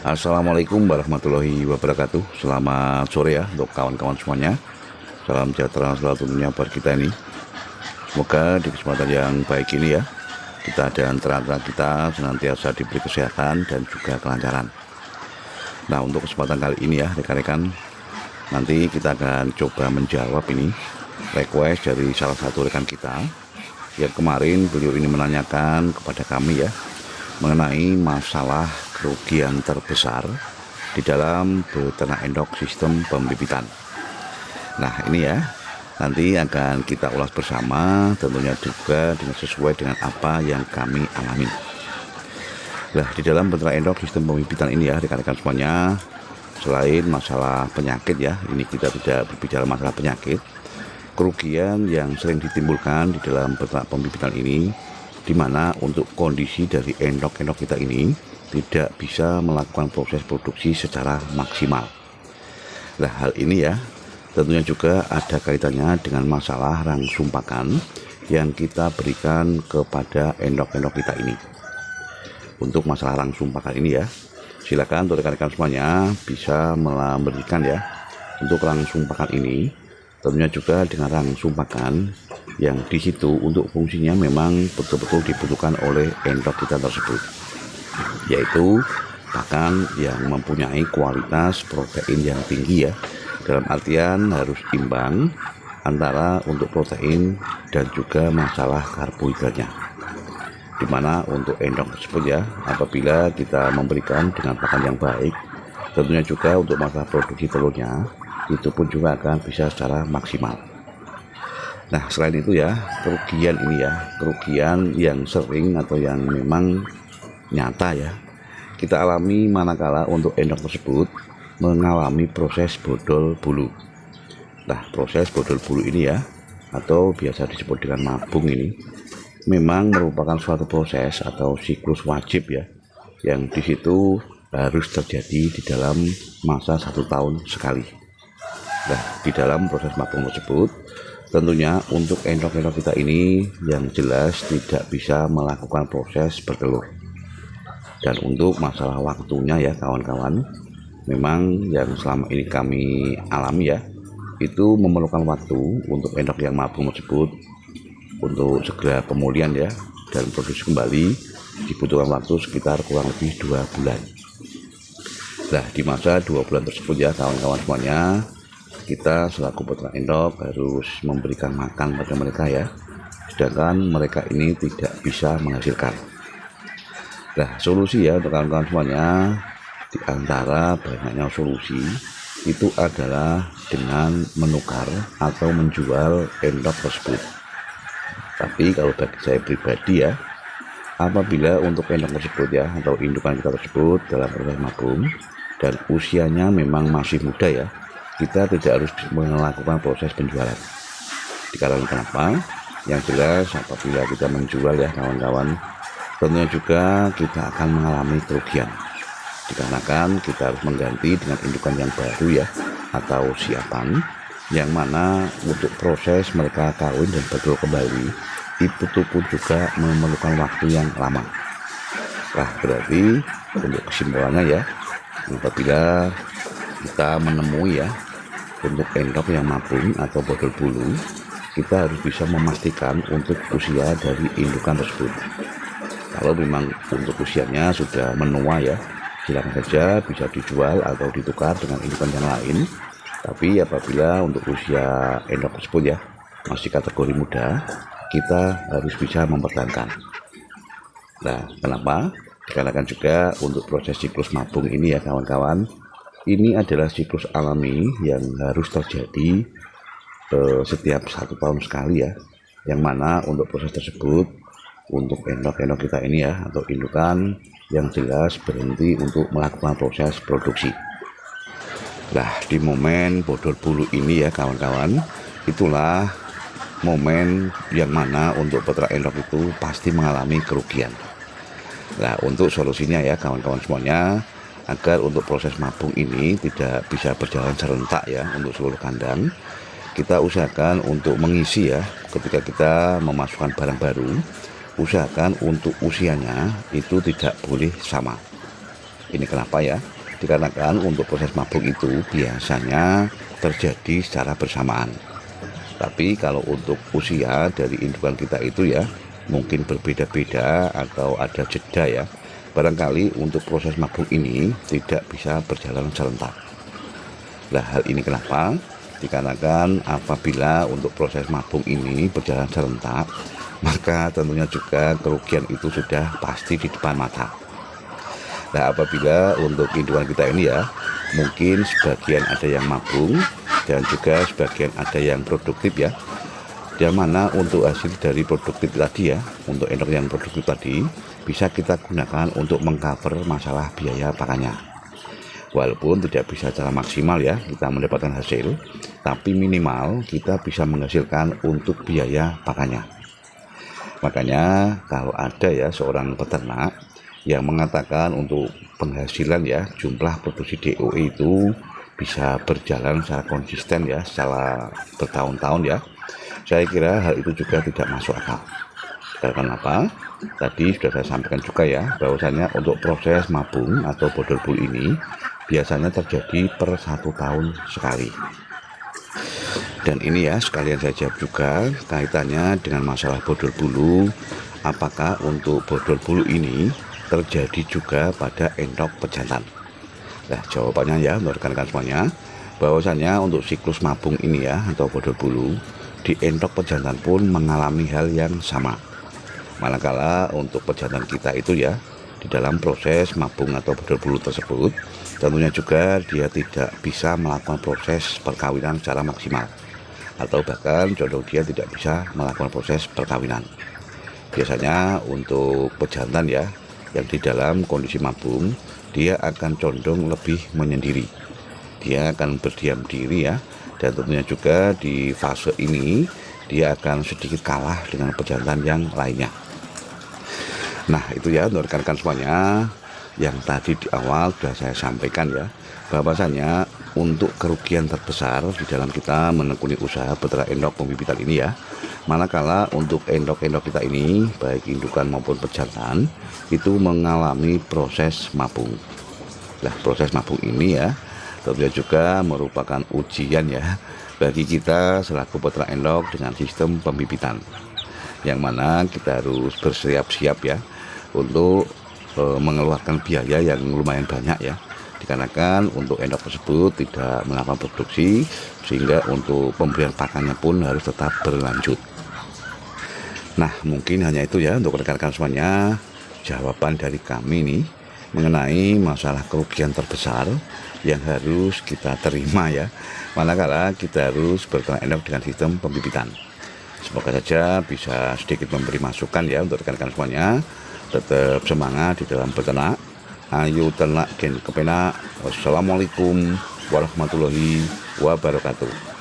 Assalamualaikum warahmatullahi wabarakatuh. Selamat sore ya untuk kawan-kawan semuanya. Salam sejahtera selalu tentunya buat kita ini. Semoga di kesempatan yang baik ini ya, kita dan terang-terang kita senantiasa diberi kesehatan dan juga kelancaran. Nah, untuk kesempatan kali ini ya rekan-rekan, nanti kita akan coba menjawab ini request dari salah satu rekan kita yang kemarin beliau ini menanyakan kepada kami ya mengenai masalah kerugian terbesar di dalam beternak endok sistem pembibitan. Nah ini ya, nanti akan kita ulas bersama, tentunya juga sesuai dengan apa yang kami alami. Nah, di dalam beternak endok sistem pembibitan ini ya rekan-rekan semuanya, selain masalah penyakit ya, ini kita tidak berbicara masalah penyakit, kerugian yang sering ditimbulkan di dalam beternak pembibitan ini, di mana untuk kondisi dari endok-endok kita ini tidak bisa melakukan proses produksi secara maksimal. Nah, hal ini ya tentunya juga ada kaitannya dengan masalah rangsum pakan yang kita berikan kepada endok-endok kita ini. Untuk masalah rangsum pakan ini ya, silakan untuk rekan-rekan semuanya bisa memberikan ya untuk rangsum pakan ini, tentunya juga dengan rangsum pakan yang di situ untuk fungsinya memang betul-betul dibutuhkan oleh endok kita tersebut, yaitu pakan yang mempunyai kualitas protein yang tinggi ya, dalam artian harus imbang antara untuk protein dan juga masalah karbohidratnya, dimana untuk endok tersebut ya, apabila kita memberikan dengan pakan yang baik, tentunya juga untuk masalah produksi telurnya itu pun juga akan bisa secara maksimal. Nah, selain itu ya, kerugian ini ya, kerugian yang sering atau yang memang nyata ya, kita alami manakala untuk endok tersebut mengalami proses bodol bulu. Nah, proses bodol bulu ini ya, atau biasa disebut dengan mabung ini, memang merupakan suatu proses atau siklus wajib ya, yang di situ harus terjadi di dalam masa 1 tahun sekali. Nah, di dalam proses mabung tersebut, tentunya untuk endok-endok kita ini yang jelas tidak bisa melakukan proses bertelur. Dan untuk masalah waktunya ya kawan-kawan, memang yang selama ini kami alami ya, itu memerlukan waktu untuk endok yang mabung tersebut untuk segera pemulihan ya dan produksi kembali, dibutuhkan waktu sekitar kurang lebih 2 bulan. Nah, di masa 2 bulan tersebut ya kawan-kawan semuanya, kita selaku peternak endok harus memberikan makan pada mereka ya, sedangkan mereka ini tidak bisa menghasilkan. Nah, solusi ya untuk kawan-kawan semuanya, di antara banyaknya solusi itu adalah dengan menukar atau menjual endok tersebut. Tapi kalau bagi saya pribadi ya, apabila untuk endok tersebut ya atau indukan kita tersebut dalam proses mabung dan usianya memang masih muda ya, kita tidak harus melakukan proses penjualan. Dikarenakan kenapa? Yang jelas apabila kita menjual ya kawan-kawan, tentunya juga kita akan mengalami kerugian. Dikarenakan kita harus mengganti dengan indukan yang baru ya, atau siapan, yang mana untuk proses mereka kawin dan betul kembali, itu pun juga memerlukan waktu yang lama. Nah, berarti untuk kesimpulannya ya, apabila kita menemui ya untuk endok yang mabung atau bodol bulu, kita harus bisa memastikan untuk usia dari indukan tersebut. Kalau memang untuk usianya sudah menua ya, silakan saja bisa dijual atau ditukar dengan indukan yang lain. Tapi apabila untuk usia endok tersebut ya masih kategori muda, kita harus bisa mempertahankan. Nah, kenapa? Dikarenakan juga untuk proses siklus mabung ini ya kawan-kawan, ini adalah siklus alami yang harus terjadi setiap 1 tahun sekali ya, yang mana untuk proses tersebut untuk endok-endok kita ini ya atau indukan yang jelas berhenti untuk melakukan proses produksi. Nah, di momen bodol bulu ini ya kawan-kawan, itulah momen yang mana untuk peternak endok itu pasti mengalami kerugian. Nah, untuk solusinya ya kawan-kawan semuanya, agar untuk proses mabung ini tidak bisa berjalan serentak ya untuk seluruh kandang, kita usahakan untuk mengisi ya, ketika kita memasukkan barang baru, usahakan untuk usianya itu tidak boleh sama. Ini kenapa ya? Dikarenakan untuk proses mabung itu biasanya terjadi secara bersamaan. Tapi kalau untuk usia dari indukan kita itu ya mungkin berbeda-beda atau ada jeda ya. Barangkali untuk proses mabung ini tidak bisa berjalan serentak. Nah, hal ini kenapa? Dikarenakan apabila untuk proses mabung ini berjalan serentak, maka tentunya juga kerugian itu sudah pasti di depan mata. Nah, apabila untuk indukan kita ini ya mungkin sebagian ada yang mabung dan juga sebagian ada yang produktif ya, yang mana untuk hasil dari produktif tadi ya, untuk endok yang produktif tadi bisa kita gunakan untuk mengcover masalah biaya pakannya. Walaupun tidak bisa secara maksimal ya kita mendapatkan hasil, tapi minimal kita bisa menghasilkan untuk biaya pakannya. Makanya kalau ada ya seorang peternak yang mengatakan untuk penghasilan ya jumlah produksi DOE itu bisa berjalan secara konsisten ya secara bertahun-tahun ya, saya kira hal itu juga tidak masuk akal. Karena apa? Tadi sudah saya sampaikan juga ya bahwasanya untuk proses mabung atau bodol bulu ini biasanya terjadi per 1 tahun sekali. Dan ini ya sekalian saya jawab juga kaitannya dengan masalah bodol bulu. Apakah untuk bodol bulu ini terjadi juga pada endok pejantan? Nah, jawabannya ya menurut rekan-rekan semuanya bahwasanya untuk siklus mabung ini ya atau bodol bulu di endok pejantan pun mengalami hal yang sama. Manakala untuk pejantan kita itu ya di dalam proses mabung atau bodol bulu tersebut tentunya juga dia tidak bisa melakukan proses perkawinan secara maksimal, atau bahkan contoh dia tidak bisa melakukan proses perkawinan. Biasanya untuk pejantan ya yang di dalam kondisi mabung dia akan condong lebih menyendiri, dia akan berdiam diri ya, dan tentunya juga di fase ini dia akan sedikit kalah dengan pejantan yang lainnya. Nah itu ya untuk rekan-rekan semuanya yang tadi di awal sudah saya sampaikan ya, bahwasanya untuk kerugian terbesar di dalam kita menekuni usaha peternak endok pembibitan ini ya, manakala untuk endok-endok kita ini baik indukan maupun pejantan itu mengalami proses mabung. Nah proses mabung ini ya tentunya juga merupakan ujian ya bagi kita selaku peternak endok dengan sistem pembibitan, yang mana kita harus bersiap-siap ya untuk mengeluarkan biaya yang lumayan banyak ya, dikarenakan untuk endok tersebut tidak melakukan produksi sehingga untuk pemberian pakannya pun harus tetap berlanjut. Nah mungkin hanya itu ya untuk rekan-rekan semuanya jawaban dari kami nih mengenai masalah kerugian terbesar yang harus kita terima ya manakala kita harus berternak endok dengan sistem pembibitan. Semoga saja bisa sedikit memberi masukan ya untuk rekan-rekan semuanya. Tetap semangat di dalam beternak. Ayo ternak gen kepenak. Wassalamualaikum warahmatullahi wabarakatuh.